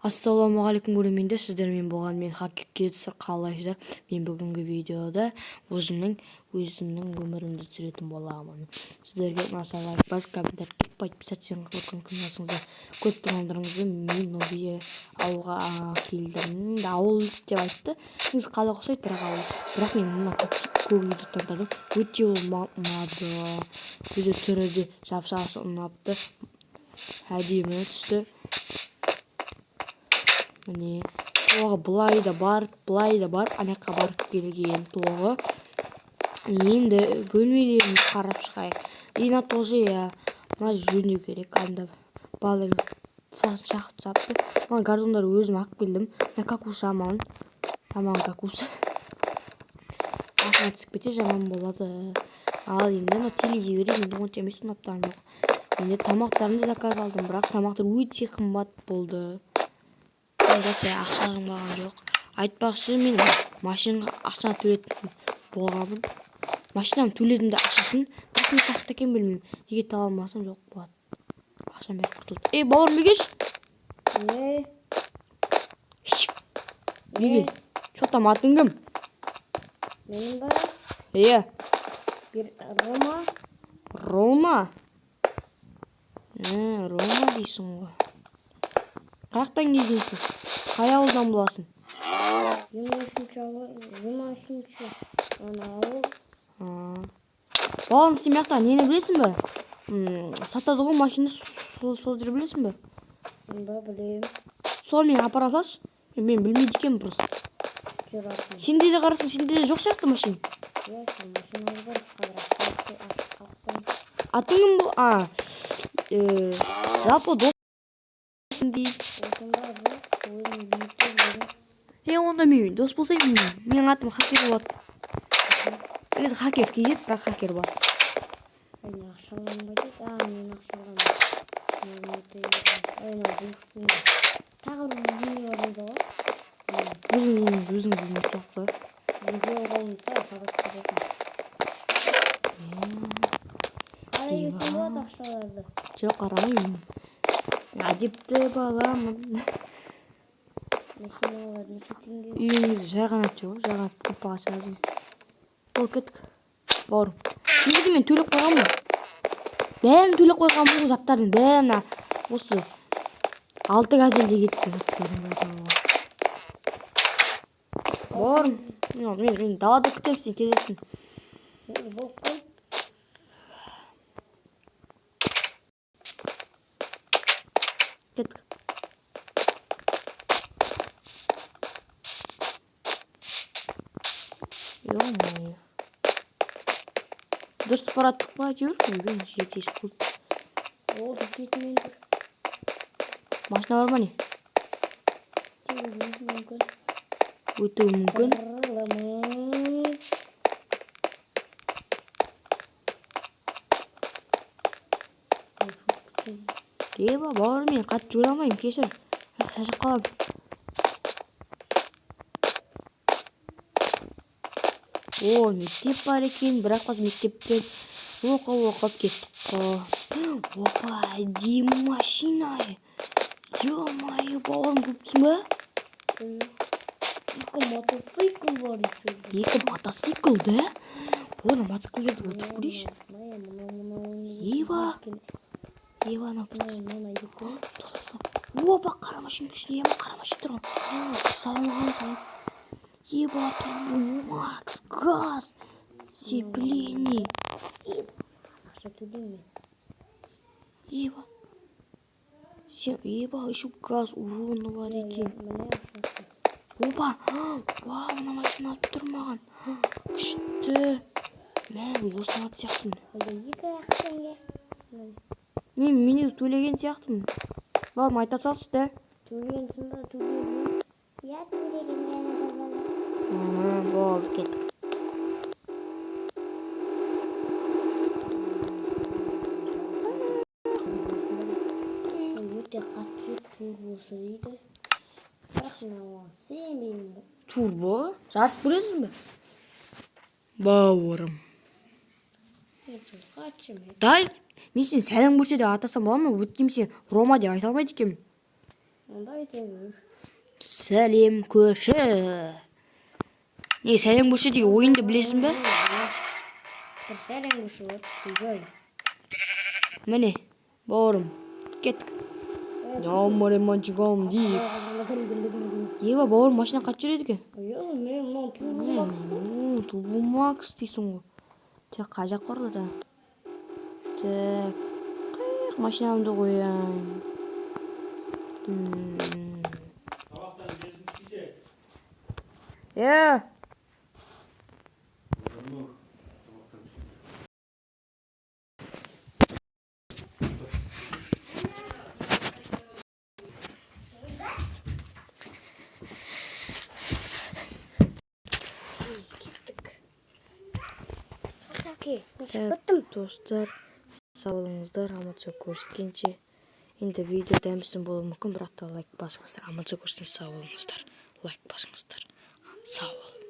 Ассалаумағалейкум көрермендер, сіздермен болған мен Хакер Кидс, қалайсыздар? Мен бүгінгі видеода өзімнің өмірімді түсіретін боламын. Сіздерге ұнаса лайк басып, комментарий подписаться етіңіздер. Көп тұрғандарыңызды мен Нобия ауылға келдім. Ауыл деп айтты. Сіз қалай ұқсайды, бірақ ауыл. Бірақ мен мына көп видеоларды өте ұнады. Видео түрі де жап-жақсы ұнапты. Әдемі түсті. Міне тоғы былай да бар, анаққа барып келген тоғы. Енді бөлмелерін қарап шығайық. Ина тоже мына жөндеу керек. Анда балалар сасын шақырып сапты. Мына гордондар өзім алып келдім. Мына какус жаман какус. Басына түсіп кетсе жаман болады. Ал енді мына телевизор енді онша емес ұнап жоқ. Енді тамақтарымды заказ алдым, бірақ тамақтар өте қымбат болды. Ақшағым болған жоқ. Айтпақшы, мен машинаға ақшаны төлетін болғанмын. Машинам төледім де ақшасын, бірақ мен қақта екен білмеймін. Неге таба алмасам жоқ болады. Ақшам бәрі құртылды. Бауырым бегеш? Бегел. Что там, атың кім? Менің бар. Bir Рома. Рома? Рома дейсің ғой. Қаяқтан келгенсің? Қай ауылдан боласың? 23-ші ауыл. Бауырым, сен мияқтан нені білесің бе? Сатады ғой машина, сол жер білесің бе? Білем. Сол мен апара салшы. Мен білмейді екенмін просто. Сенде де қарасың, сенде де жоқ сияқты машина. Атың кім бұл? Жалпы досың дейді. Онда мен дос болсайын, менің атым Хакер болады. Енді Хакер кезет, бірақ Хакер бар. Мен ақшаланбайды. Мен ақшаланбайды. Тағы бір білмей бар еді ғой. Өзің білмей сияқты. Видео қолында сабасты болсын. Қалай етін болады ақшаларды? Жоқ, қарамаймын. Әдепті баламын. Машиналар неше теңге? Үйіңізді жарғанат жоқ, жарғанат көпаға шығарып. Ол кеттік. Бауырым. Неге мен төлеп қойғанмын? Бәрін төлеп қойғанмын бұл заттардың бәріне. Осы 6 газелде кетті заттардың бәрі. Бауырым, мен далада күтем, сен келесің. Болып қой. Кеттік. Ё-моё. Дұрыс бараттық па әйтеуір? Мен жетесіп болды. Ол кетімен тұр. Машина бар ма не? Мүмкін. Өтуі мүмкін. Бауырым, мен қатты жүре алмаймын, кешір. Шашып қалам. Мектеп бар екен, бірақ біз мектептен оқып кеттік қой. Опа, әдемі машина. Ё-моё, бауырым, көптісің бе? Екі мотоцикл бар екен. Екі мотоцикл, да? Оны мотоциклдерді өтіп көрейші. Анау опа, қара машина ішіне, қара машина тұрған. Салған. Твою Макс, газ, сцепление. Ақша төлеймін. Еще газ урыны бар екен. Опа, мына машина атып тұр маған. Күшті. Бұл осыны ат сияқтымын. Мен төлеген сияқтымын. Бауырым, айта салшы да. Төлегенсің ба? Төлеген. Төлеген. Болды, кеттік. Өте қатты жүріп турбосы дейді. Сенбеймін. Турбо? Жарыс көресің бе? Бауырым. Дай, мен сен сәлем көрсе де атасам бола ма? Өткем сен Рома деп айта алмайды екенмін. Onda aytayım. Сәлем көрші. Не, сәлем көрші деген ойынды білесің бе? Bir selen kuşu var. Güzel. Міне, бауырым, кеттік. Ямар мальчикам дейік. Ева, бауырым, машина қайтып жүреді екен? Yok, ben onu tuğum Тубу Макс дейсің ғой. Тек қай жаққа ұрды? Тек қайық машинамды қояйын. Достар, сау болыңыздар, аман-сау көріскенше. Енді видео дәмсін болуы мүмкін, бірақ та лайк басыңыздар. Аман-сау көріскенше сау болыңыздар. Лайк басыңыздар. Сау бол.